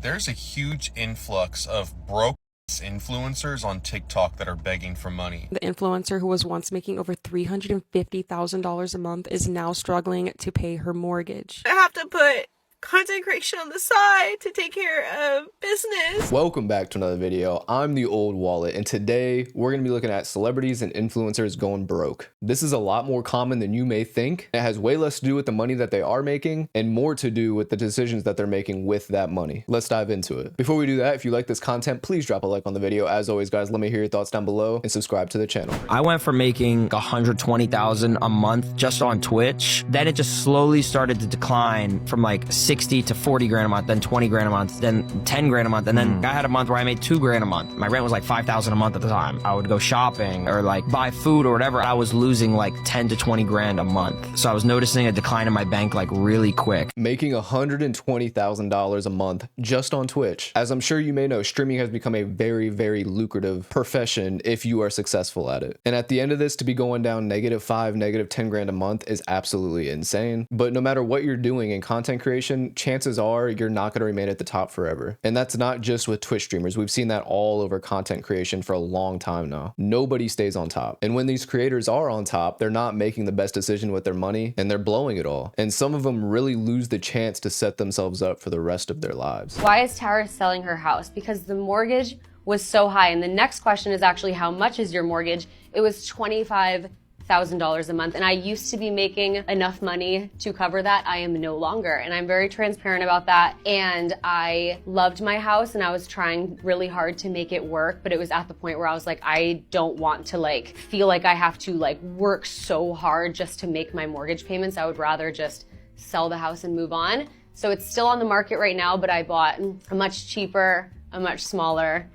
There's a huge influx of broke influencers on TikTok that are begging for money. The influencer who was once making over $350,000 a month is now struggling to pay her mortgage. I have to put content creation on the side to take care of business. Welcome back to another video. I'm the Old Wallet, and today we're going to be looking at celebrities and influencers going broke. This is a lot more common than you may think. It has way less to do with the money that they are making and more to do with the decisions that they're making with that money. Let's dive into it. Before we do that, if you like this content, please drop a like on the video. As always, guys, let me hear your thoughts down below and subscribe to the channel. I went from making $120,000 a month just on Twitch. Then it just slowly started to decline from like 60 to 40 grand a month, then 20 grand a month, then 10 grand a month. And then I had a month where I made 2 grand a month. My rent was like 5,000 a month at the time. I would go shopping or like buy food or whatever. I was losing like 10 to 20 grand a month. So I was noticing a decline in my bank like really quick. Making $120,000 a month just on Twitch. As I'm sure you may know, streaming has become a very, very lucrative profession if you are successful at it. And at the end of this, to be going down -5, -10 grand a month is absolutely insane. But no matter what you're doing in content creation, chances are you're not going to remain at the top forever. And that's not just with Twitch streamers. We've seen that all over content creation for a long time now. Nobody stays on top. And when these creators are on top, they're not making the best decision with their money and they're blowing it all. And some of them really lose the chance to set themselves up for the rest of their lives. Why is Terra selling her house? Because the mortgage was so high. And the next question is actually, how much is your mortgage? It was $25,000 a month, and I used to be making enough money to cover that. I am no longer, and I'm very transparent about that. And I loved my house, and I was trying really hard to make it work, but it was at the point where I was like, I don't want to like feel like I have to like work so hard just to make my mortgage payments. I would rather just sell the house and move on. So it's still on the market right now, but I bought a much cheaper, a much smaller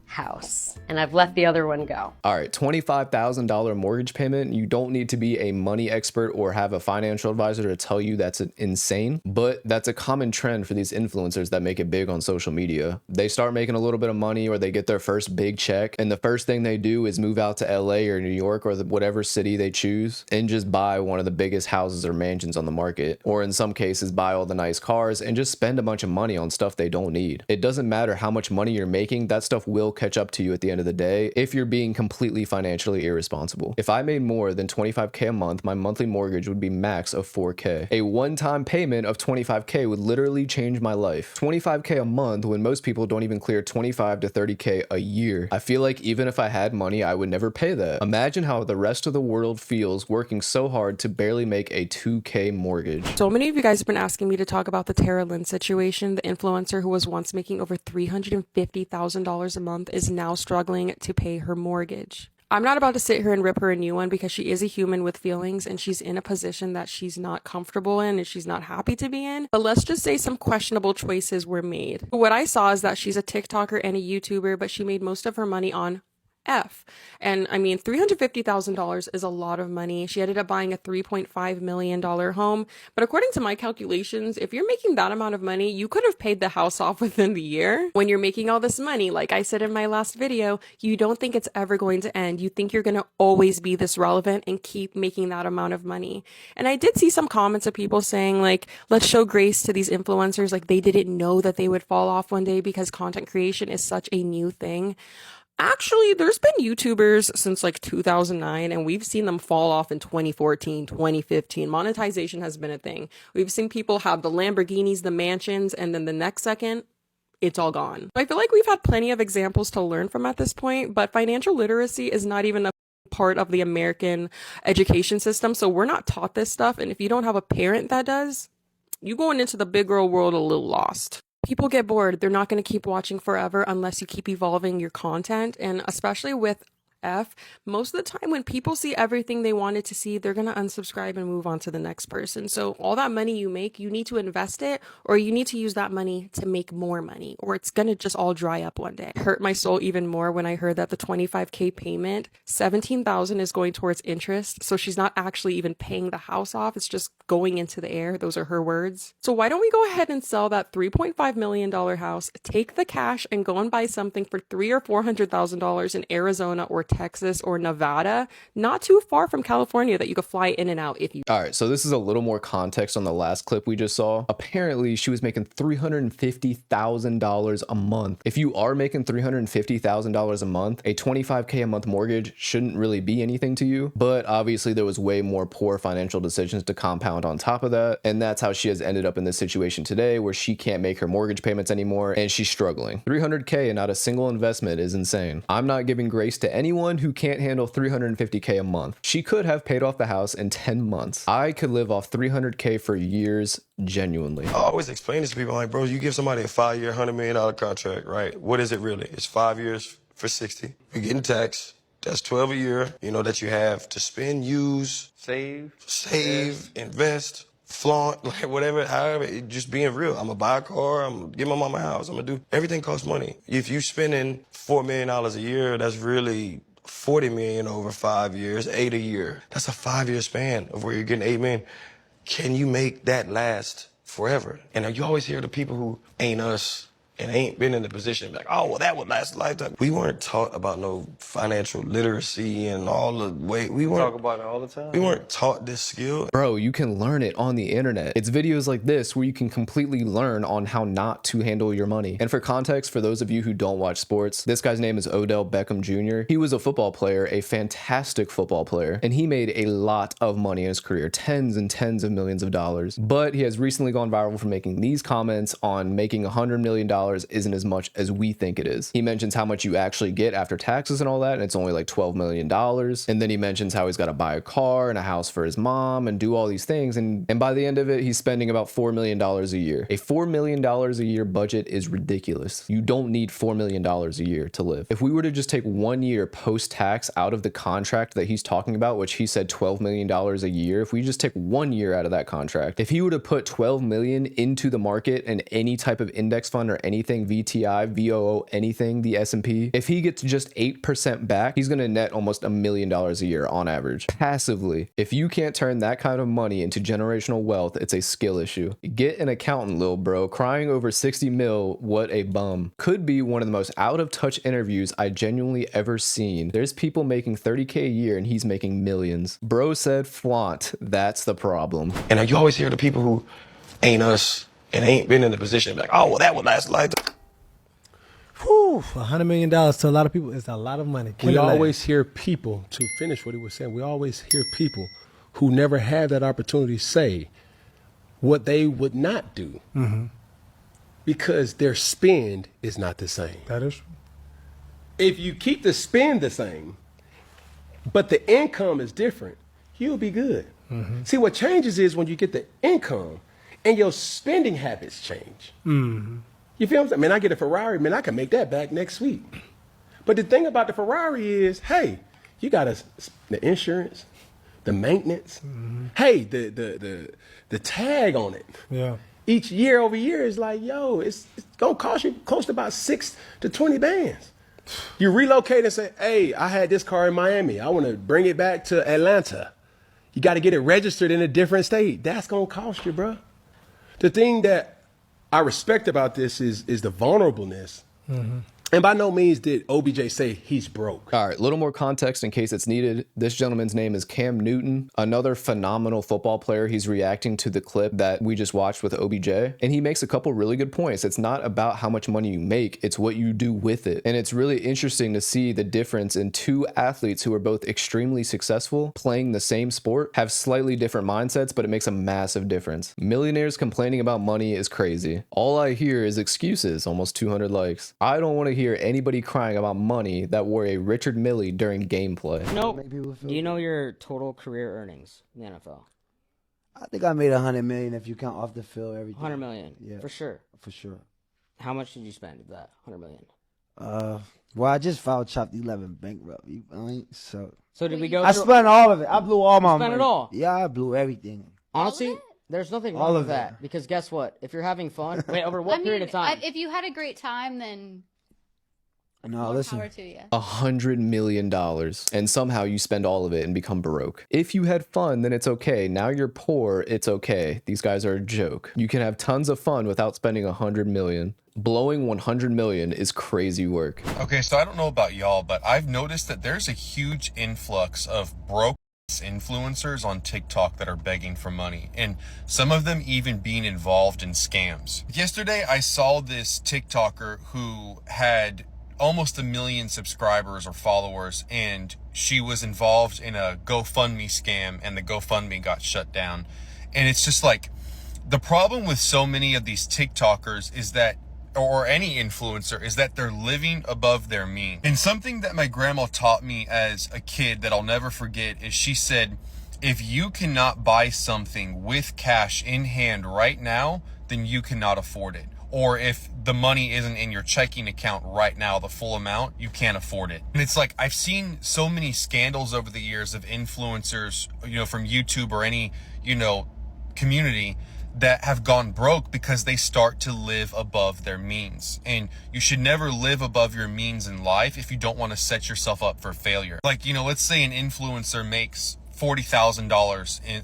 house, and I've let the other one go. All right, $25,000 mortgage payment. You don't need to be a money expert or have a financial advisor to tell you that's insane, but that's a common trend for these influencers that make it big on social media. They start making a little bit of money or they get their first big check, and the first thing they do is move out to LA or New York or whatever city they choose and just buy one of the biggest houses or mansions on the market, or in some cases buy all the nice cars and just spend a bunch of money on stuff they don't need. It doesn't matter how much money you're making, that stuff will catch up to you at the end of the day if you're being completely financially irresponsible. If I made more than 25K a month, my monthly mortgage would be max of 4K. A one-time payment of 25K would literally change my life. 25K a month when most people don't even clear 25 to 30K a year. I feel like even if I had money, I would never pay that. Imagine how the rest of the world feels working so hard to barely make a 2K mortgage. So many of you guys have been asking me to talk about the Terra Lynn situation. The influencer who was once making over $350,000 a month is now struggling to pay her mortgage. I'm not about to sit here and rip her a new one because she is a human with feelings and she's in a position that she's not comfortable in and she's not happy to be in. But let's just say some questionable choices were made. What I saw is that she's a TikToker and a YouTuber, but she made most of her money on F. And I mean, $350,000 is a lot of money. She ended up buying a $3.5 million home. But according to my calculations, if you're making that amount of money, you could have paid the house off within the year. When you're making all this money, like I said in my last video, you don't think it's ever going to end. You think you're going to always be this relevant and keep making that amount of money. And I did see some comments of people saying like, let's show grace to these influencers. Like they didn't know that they would fall off one day because content creation is such a new thing. Actually, there's been YouTubers since like 2009 and we've seen them fall off in 2014, 2015. Monetization has been a thing. We've seen people have the Lamborghinis, the mansions, and then the next second, it's all gone. I feel like we've had plenty of examples to learn from at this point, but financial literacy is not even a part of the American education system. So we're not taught this stuff. And if you don't have a parent that does, you're going into the big girl world a little lost. People get bored. They're not going to keep watching forever unless you keep evolving your content. And especially with F, most of the time when people see everything they wanted to see, they're going to unsubscribe and move on to the next person. So all that money you make, you need to invest it, or you need to use that money to make more money, or it's going to just all dry up one day. It hurt my soul even more when I heard that the 25K payment, 17,000 is going towards interest. So she's not actually even paying the house off. It's just going into the air. Those are her words. So why don't we go ahead and sell that $3.5 million house, take the cash and go and buy something for $300,000 or $400,000 in Arizona or Texas or Nevada, not too far from California that you could fly in and out if you. All right, so this is a little more context on the last clip we just saw. Apparently, she was making $350,000 a month. If you are making $350,000 a month, a $25K a month mortgage shouldn't really be anything to you. But obviously, there was way more poor financial decisions to compound on top of that. And that's how she has ended up in this situation today where she can't make her mortgage payments anymore and she's struggling. $300K and not a single investment is insane. I'm not giving grace to anyone who can't handle $350K a month. She could have paid off the house in 10 months. I could live off $300K for years, genuinely. I always explain this to people, like, bro, you give somebody a 5-year, $100 million contract, right? What is it really? It's 5 years for 60. You're getting taxed. That's 12 a year, you know, that you have to spend, use, save, invest, flaunt, like whatever, however, just being real. I'm gonna buy a car, I'm gonna give my mama a house, I'm gonna do, everything costs money. If you spending $4 million a year, that's really 40 million over 5 years, 8 a year. That's a 5-year span of where you're getting 8 million. Can you make that last forever? And you always hear the people who ain't us and ain't been in the position like, oh, well, that would last a lifetime. We weren't taught about no financial literacy and all the way. We weren't talk about it all the time. We weren't taught this skill. Bro, you can learn it on the internet. It's videos like this where you can completely learn on how not to handle your money. And for context, for those of you who don't watch sports, this guy's name is Odell Beckham Jr. He was a football player, a fantastic football player, and he made a lot of money in his career, tens and tens of millions of dollars. But he has recently gone viral for making these comments on making $100 million isn't as much as we think it is. He mentions how much you actually get after taxes and all that, and it's only like $12 million. And then he mentions how he's got to buy a car and a house for his mom and do all these things. And by the end of it, he's spending about $4 million a year. A $4 million a year budget is ridiculous. You don't need $4 million a year to live. If we were to just take 1 year post-tax out of the contract that he's talking about, which he said $12 million a year, if we just take 1 year out of that contract, if he were to put $12 million into the market and any type of index fund or anything, VTI, VOO, anything, the S&P, if he gets just 8% back, he's going to net almost $1 million a year on average, passively. If you can't turn that kind of money into generational wealth, it's a skill issue. Get an accountant, lil bro. Crying over 60 mil, what a bum. Could be one of the most out of touch interviews I genuinely ever seen. There's people making 30K a year and he's making millions. Bro said flaunt, that's the problem. And you always hear the people who ain't us and ain't been in the position like, oh, well, that would last a lifetime. Whew, $100 million to a lot of people is a lot of money. We always hear people, to finish what he was saying, we always hear people who never had that opportunity say what they would not do because their spend is not the same. That is true. If you keep the spend the same, but the income is different, you'll be good. See, what changes is when you get the income and your spending habits change. You feel what I'm saying? Man, I get a Ferrari, man, I can make that back next week. But the thing about the Ferrari is, hey, you got the insurance, the maintenance, hey, the tag on it. Yeah. Each year over year is like, yo, it's gonna cost you close to about 6 to 20 bands. You relocate and say, hey, I had this car in Miami. I want to bring it back to Atlanta. You got to get it registered in a different state. That's gonna cost you, bro. The thing that I respect about this is the vulnerableness. And by no means did OBJ say he's broke. All right, a little more context in case it's needed. This gentleman's name is Cam Newton, another phenomenal football player. He's reacting to the clip that we just watched with OBJ, and he makes a couple really good points. It's not about how much money you make, it's what you do with it. And it's really interesting to see the difference in two athletes who are both extremely successful, playing the same sport, have slightly different mindsets, but it makes a massive difference. Millionaires complaining about money is crazy. All I hear is excuses, almost 200 likes. I don't want to hear anybody crying about money that wore a Richard Mille during gameplay. Nope. Do you know your total career earnings in the NFL? I think I made $100 million if you count off the field everything. $100 million. Yeah, for sure. For sure. How much did you spend of that $100 million? Well, I just filed Chapter 11 bankrupt. So did we go? I spent all of it. I blew all my money. Spent it all. Yeah, I blew everything. Honestly, there's nothing wrong with that because guess what? If you're having fun, wait, over what period of time? If you had a great time, then no, listen. Power to you. $100 million, and somehow you spend all of it and become broke. If you had fun, then it's okay. Now you're poor, it's okay. These guys are a joke. You can have tons of fun without spending $100 million. Blowing 100 million is crazy work. Okay, so I don't know about y'all, but I've noticed that there's a huge influx of broke influencers on TikTok that are begging for money, and some of them even being involved in scams. Yesterday, I saw this TikToker who had almost 1 million subscribers or followers, and she was involved in a GoFundMe scam, and the GoFundMe got shut down. And it's just like, the problem with so many of these TikTokers is that, or any influencer, is that they're living above their means. And something that my grandma taught me as a kid that I'll never forget is she said, if you cannot buy something with cash in hand right now, then you cannot afford it. Or if the money isn't in your checking account right now, the full amount, you can't afford it. And it's like, I've seen so many scandals over the years of influencers, from YouTube or any, community that have gone broke because they start to live above their means. And you should never live above your means in life if you don't want to set yourself up for failure. Like, let's say an influencer makes $40,000 in,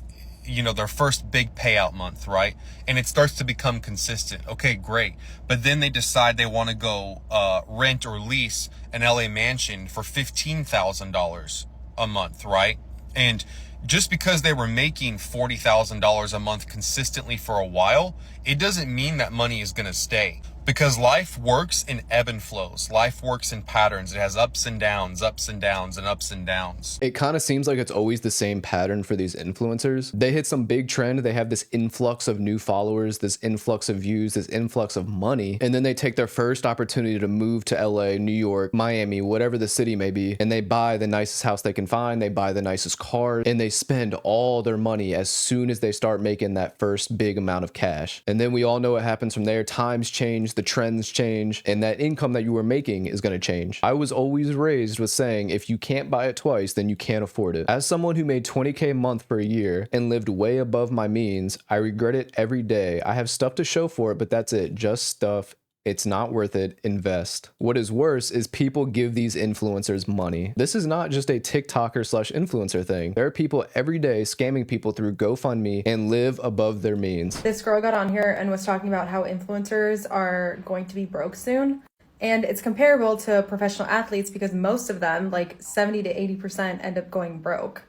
their first big payout month, right? And it starts to become consistent. Okay, great. But then they decide they want to go rent or lease an LA mansion for $15,000 a month, right? And just because they were making $40,000 a month consistently for a while, it doesn't mean that money is going to stay. Because life works in ebb and flows. Life works in patterns. It has ups and downs, ups and downs, and ups and downs. It kind of seems like it's always the same pattern for these influencers. They hit some big trend. They have this influx of new followers, this influx of views, this influx of money. And then they take their first opportunity to move to LA, New York, Miami, whatever the city may be. And they buy the nicest house they can find. They buy the nicest car. And they spend all their money as soon as they start making that first big amount of cash. And then we all know what happens from there. Times change. The trends change, and that income that you were making is going to change. I was always raised with saying, if you can't buy it twice, then you can't afford it. As someone who made $20K a month for a year and lived way above my means, I regret it every day. I have stuff to show for it, but that's it. Just stuff. It's not worth it. Invest. What is worse is people give these influencers money. This is not just a TikToker/influencer thing. There are people every day scamming people through GoFundMe and live above their means. This girl got on here and was talking about how influencers are going to be broke soon. And it's comparable to professional athletes because most of them, like 70 to 80%, end up going broke.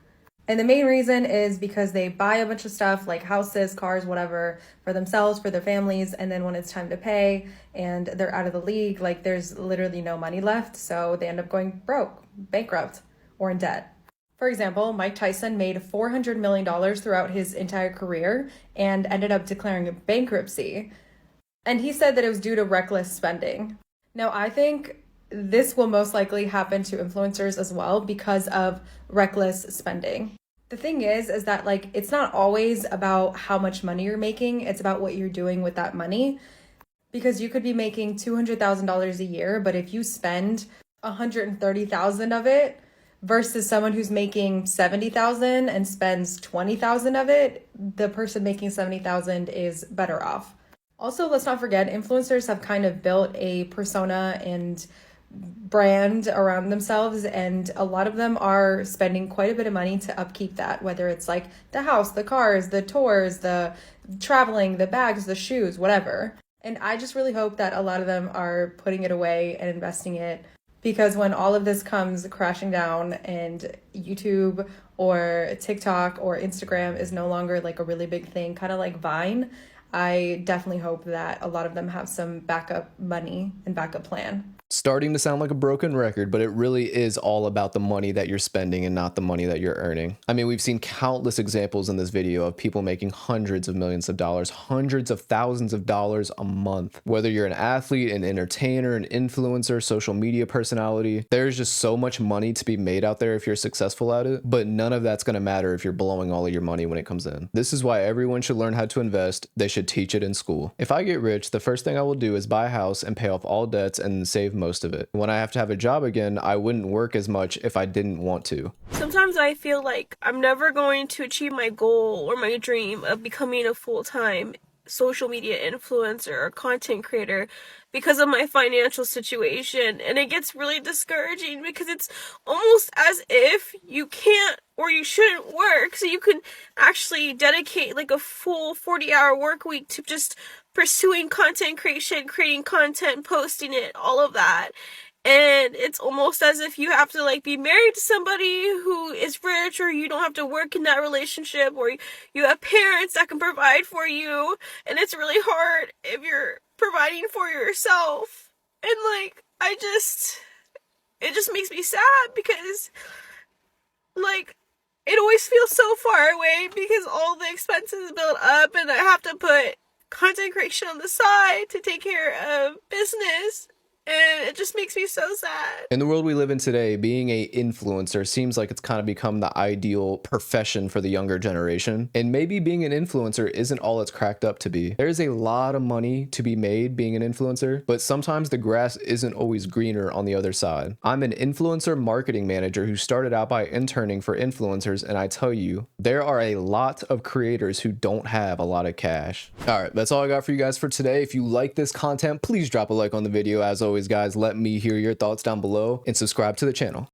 And the main reason is because they buy a bunch of stuff like houses, cars, whatever, for themselves, for their families. And then when it's time to pay and they're out of the league, like there's literally no money left. So they end up going broke, bankrupt, or in debt. For example, Mike Tyson made $400 million throughout his entire career and ended up declaring bankruptcy. And he said that it was due to reckless spending. Now, I think this will most likely happen to influencers as well because of reckless spending. The thing is that like, it's not always about how much money you're making. It's about what you're doing with that money. Because you could be making $200,000 a year, but if you spend $130,000 of it versus someone who's making $70,000 and spends $20,000 of it, the person making $70,000 is better off. Also, let's not forget, influencers have kind of built a persona and brand around themselves, and a lot of them are spending quite a bit of money to upkeep that, whether it's like the house, the cars, the tours, the traveling, the bags, the shoes, whatever. And I just really hope that a lot of them are putting it away and investing it, because when all of this comes crashing down and YouTube or TikTok or Instagram is no longer like a really big thing, kind of like Vine, I definitely hope that a lot of them have some backup money and backup plan. Starting to sound like a broken record, but it really is all about the money that you're spending and not the money that you're earning. I mean, we've seen countless examples in this video of people making hundreds of millions of dollars, hundreds of thousands of dollars a month. Whether you're an athlete, an entertainer, an influencer, social media personality, there's just so much money to be made out there if you're successful at it, but none of that's going to matter if you're blowing all of your money when it comes in. This is why everyone should learn how to invest. They should teach it in school. If I get rich, the first thing I will do is buy a house and pay off all debts and save most of it. When I have to have a job again, I wouldn't work as much if I didn't want to. Sometimes I feel like I'm never going to achieve my goal or my dream of becoming a full-time social media influencer or content creator because of my financial situation, and it gets really discouraging because it's almost as if you can't or you shouldn't work so you can actually dedicate like a full 40-hour work week to just pursuing content creation, creating content, posting it, all of that. And it's almost as if you have to like be married to somebody who is rich, or you don't have to work in that relationship, or you have parents that can provide for you, and it's really hard if you're providing for yourself. And like, it just makes me sad because like, it always feels so far away because all the expenses build up, and I have to put content creation on the side to take care of business. And it just makes me so sad. In the world we live in today, being a influencer seems like it's kind of become the ideal profession for the younger generation. And maybe being an influencer isn't all it's cracked up to be. There's a lot of money to be made being an influencer, but sometimes the grass isn't always greener on the other side. I'm an influencer marketing manager who started out by interning for influencers, and I tell you, there are a lot of creators who don't have a lot of cash. All right, that's all I got for you guys for today. If you like this content, please drop a like on the video. As always, guys, let me hear your thoughts down below and subscribe to the channel.